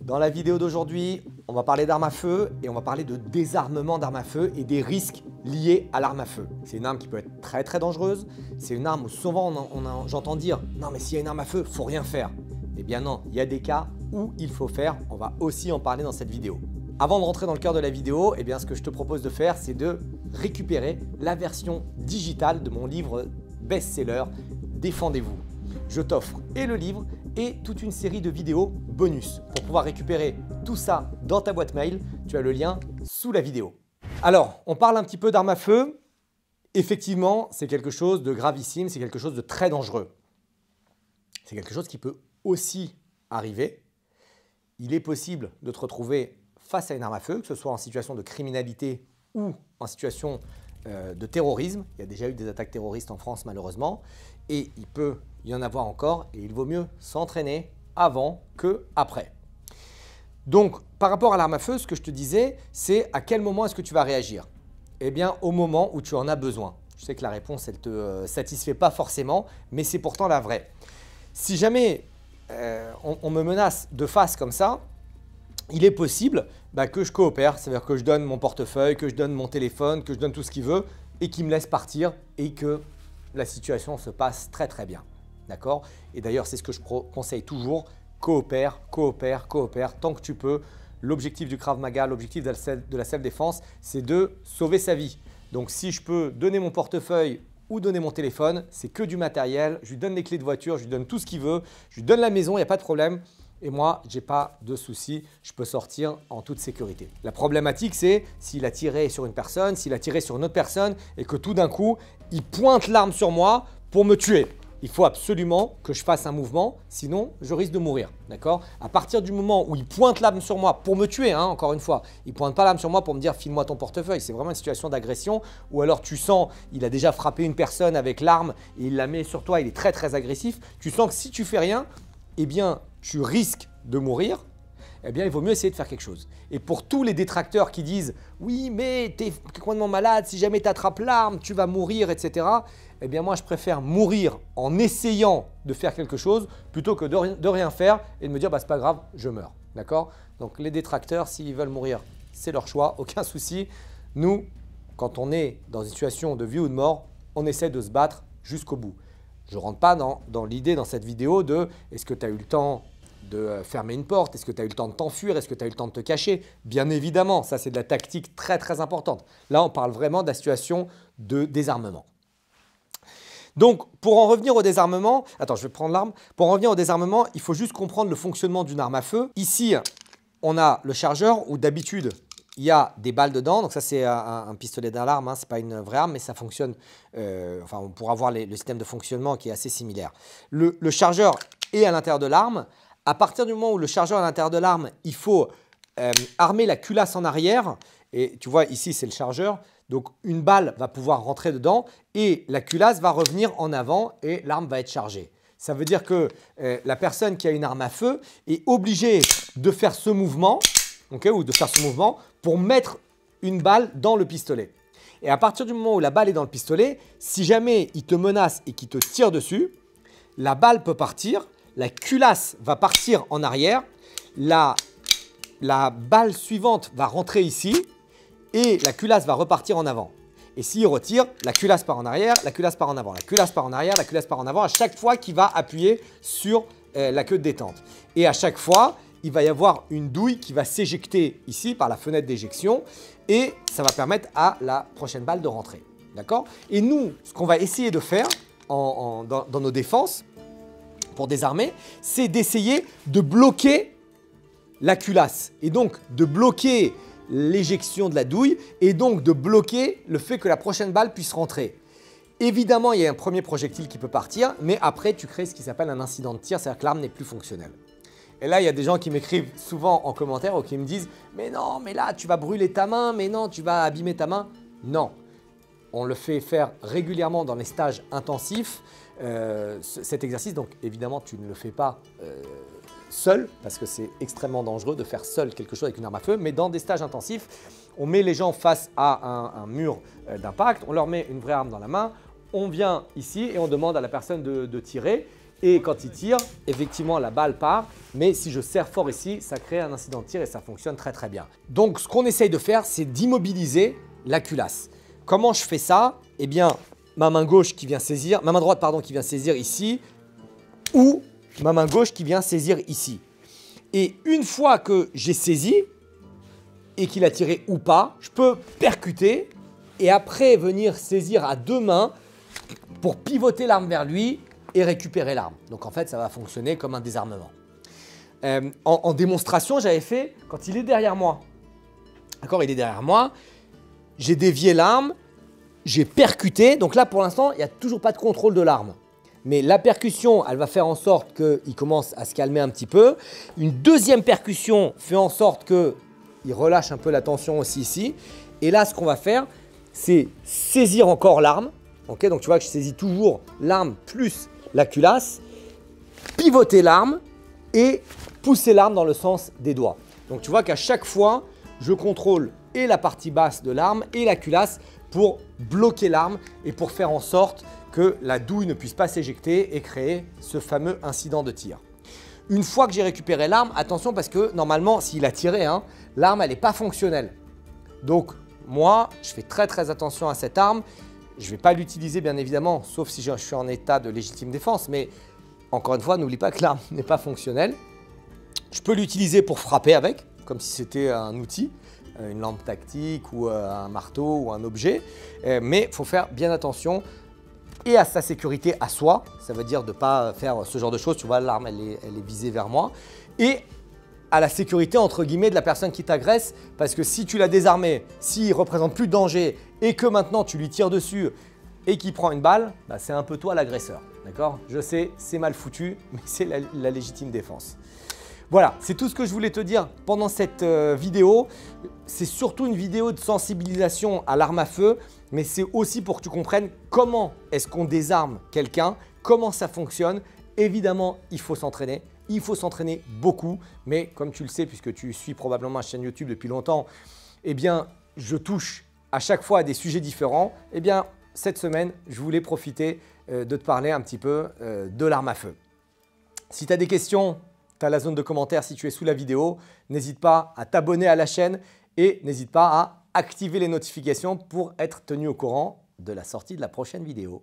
Dans la vidéo d'aujourd'hui, on va parler d'armes à feu et on va parler de désarmement d'armes à feu et des risques liés à l'arme à feu. C'est une arme qui peut être très dangereuse. C'est une arme où souvent j'entends dire « Non mais s'il y a une arme à feu, faut rien faire ». Eh bien non, il y a des cas où il faut faire. On va aussi en parler dans cette vidéo. Avant de rentrer dans le cœur de la vidéo, eh bien, ce que je te propose de faire, c'est de récupérer la version digitale de mon livre best-seller « Défendez-vous ». Je t'offre et le livre et toute une série de vidéos bonus. Pour pouvoir récupérer tout ça dans ta boîte mail, tu as le lien sous la vidéo. Alors, on parle un petit peu d'armes à feu. Effectivement, c'est quelque chose de gravissime, c'est quelque chose de très dangereux. C'est quelque chose qui peut aussi arriver. Il est possible de te retrouver face à une arme à feu, que ce soit en situation de criminalité ou en situation de terrorisme. Il y a déjà eu des attaques terroristes en France malheureusement et il peut y en avoir encore et il vaut mieux s'entraîner avant que après. Donc par rapport à l'arme à feu, ce que je te disais, c'est à quel moment est-ce que tu vas réagir? Eh bien au moment où tu en as besoin. Je sais que la réponse elle ne te satisfait pas forcément, mais c'est pourtant la vraie. Si jamais on me menace de face comme ça, il est possible que je coopère, c'est-à-dire que je donne mon portefeuille, que je donne mon téléphone, que je donne tout ce qu'il veut et qu'il me laisse partir et que la situation se passe très bien. D'accord? Et d'ailleurs, c'est ce que je conseille toujours, coopère tant que tu peux. L'objectif du Krav Maga, l'objectif de la self-défense, c'est de sauver sa vie. Donc si je peux donner mon portefeuille ou donner mon téléphone, c'est que du matériel, je lui donne les clés de voiture, je lui donne tout ce qu'il veut, je lui donne la maison, il n'y a pas de problème. Et moi, je n'ai pas de souci, je peux sortir en toute sécurité. La problématique, c'est s'il a tiré sur une personne, s'il a tiré sur une autre personne et que tout d'un coup, il pointe l'arme sur moi pour me tuer. Il faut absolument que je fasse un mouvement, sinon je risque de mourir. D'accord? À partir du moment où il pointe l'arme sur moi pour me tuer, encore une fois, il ne pointe pas l'arme sur moi pour me dire « file-moi ton portefeuille ». C'est vraiment une situation d'agression ou alors tu sens il a déjà frappé une personne avec l'arme et il la met sur toi, il est très agressif. Tu sens que si tu fais rien, eh bien, tu risques de mourir, eh bien, il vaut mieux essayer de faire quelque chose. Et pour tous les détracteurs qui disent « oui, mais tu es complètement malade, si jamais tu attrapes l'arme, tu vas mourir, etc. » Eh bien, moi, je préfère mourir en essayant de faire quelque chose plutôt que de rien faire et de me dire « c'est pas grave, je meurs ». D'accord? Donc, les détracteurs, s'ils veulent mourir, c'est leur choix, aucun souci. Nous, quand on est dans une situation de vie ou de mort, on essaie de se battre jusqu'au bout. Je ne rentre pas dans l'idée dans cette vidéo de « est-ce que tu as eu le temps de fermer une porte? Est-ce que tu as eu le temps de t'enfuir? Est-ce que tu as eu le temps de te cacher ?» Bien évidemment, ça c'est de la tactique très importante. Là, on parle vraiment de la situation de désarmement. Donc, pour en revenir au désarmement, attends, je vais prendre l'arme. Pour en revenir au désarmement, il faut juste comprendre le fonctionnement d'une arme à feu. Ici, on a le chargeur où d'habitude, il y a des balles dedans. Donc ça, c'est un pistolet d'alarme. Ce n'est pas une vraie arme, mais ça fonctionne. Enfin, on pourra voir le système de fonctionnement qui est assez similaire. Le chargeur est à l'intérieur de l'arme. À partir du moment où le chargeur est à l'intérieur de l'arme, il faut armer la culasse en arrière. Et tu vois, ici, c'est le chargeur. Donc, une balle va pouvoir rentrer dedans et la culasse va revenir en avant et l'arme va être chargée. Ça veut dire que la personne qui a une arme à feu est obligée de faire ce mouvement, ou de faire ce mouvement pour mettre une balle dans le pistolet. Et à partir du moment où la balle est dans le pistolet, si jamais il te menace et qu'il te tire dessus, la balle peut partir, la culasse va partir en arrière, la balle suivante va rentrer ici et la culasse va repartir en avant. Et s'il retire, la culasse part en arrière, la culasse part en avant, la culasse part en arrière, la culasse part en avant à chaque fois qu'il va appuyer sur la queue de détente. Et à chaque fois, il va y avoir une douille qui va s'éjecter ici par la fenêtre d'éjection et ça va permettre à la prochaine balle de rentrer. D'accord? Et nous, ce qu'on va essayer de faire dans nos défenses pour désarmer, c'est d'essayer de bloquer la culasse et donc de bloquer l'éjection de la douille et donc de bloquer le fait que la prochaine balle puisse rentrer. Évidemment, il y a un premier projectile qui peut partir, mais après, tu crées ce qui s'appelle un incident de tir, c'est-à-dire que l'arme n'est plus fonctionnelle. Et là, il y a des gens qui m'écrivent souvent en commentaire ou qui me disent « mais non, mais là, tu vas brûler ta main, mais non, tu vas abîmer ta main ». Non, on le fait faire régulièrement dans les stages intensifs, cet exercice. Donc, évidemment, tu ne le fais pas seul, parce que c'est extrêmement dangereux de faire seul quelque chose avec une arme à feu, mais dans des stages intensifs, on met les gens face à un mur d'impact, on leur met une vraie arme dans la main, on vient ici et on demande à la personne de tirer. Et quand il tire, effectivement, la balle part. Mais si je serre fort ici, ça crée un incident de tir et ça fonctionne très très bien. Donc, ce qu'on essaye de faire, c'est d'immobiliser la culasse. Comment je fais ça? Eh bien, ma main gauche qui vient saisir, ma main droite pardon, qui vient saisir ici, ou ma main gauche qui vient saisir ici. Et une fois que j'ai saisi et qu'il a tiré ou pas, je peux percuter et après venir saisir à deux mains pour pivoter l'arme vers lui et récupérer l'arme. Donc en fait, ça va fonctionner comme un désarmement. En démonstration, j'avais fait quand il est derrière moi. D'accord, il est derrière moi. J'ai dévié l'arme, j'ai percuté. Donc là, pour l'instant, il n'y a toujours pas de contrôle de l'arme. Mais la percussion, elle va faire en sorte qu'il commence à se calmer un petit peu. Une deuxième percussion fait en sorte qu'il relâche un peu la tension aussi ici. Et là, ce qu'on va faire, c'est saisir encore l'arme. Okay, donc tu vois que je saisis toujours l'arme plus la culasse, pivoter l'arme et pousser l'arme dans le sens des doigts. Donc tu vois qu'à chaque fois, je contrôle et la partie basse de l'arme et la culasse pour bloquer l'arme et pour faire en sorte que la douille ne puisse pas s'éjecter et créer ce fameux incident de tir. Une fois que j'ai récupéré l'arme, attention parce que normalement, s'il a tiré, l'arme elle n'est pas fonctionnelle. Donc moi, je fais très très attention à cette arme. Je ne vais pas l'utiliser bien évidemment, sauf si je suis en état de légitime défense. Mais encore une fois, n'oublie pas que l'arme n'est pas fonctionnelle. Je peux l'utiliser pour frapper avec, comme si c'était un outil, une lampe tactique ou un marteau ou un objet. Mais il faut faire bien attention et à sa sécurité à soi. Ça veut dire de ne pas faire ce genre de choses. Tu vois, l'arme, elle est visée vers moi. Et à la sécurité entre guillemets de la personne qui t'agresse, parce que si tu l'as désarmé, s'il ne représente plus de danger et que maintenant tu lui tires dessus et qu'il prend une balle, bah c'est un peu toi l'agresseur. D'accord? Je sais, c'est mal foutu, mais c'est la légitime défense. Voilà, c'est tout ce que je voulais te dire pendant cette vidéo. C'est surtout une vidéo de sensibilisation à l'arme à feu, mais c'est aussi pour que tu comprennes comment est-ce qu'on désarme quelqu'un, comment ça fonctionne. Évidemment, il faut s'entraîner. Il faut s'entraîner beaucoup, mais comme tu le sais, puisque tu suis probablement ma chaîne YouTube depuis longtemps, eh bien, je touche à chaque fois à des sujets différents. Eh bien, cette semaine, je voulais profiter de te parler un petit peu de l'arme à feu. Si tu as des questions, tu as la zone de commentaires située sous la vidéo. N'hésite pas à t'abonner à la chaîne et n'hésite pas à activer les notifications pour être tenu au courant de la sortie de la prochaine vidéo.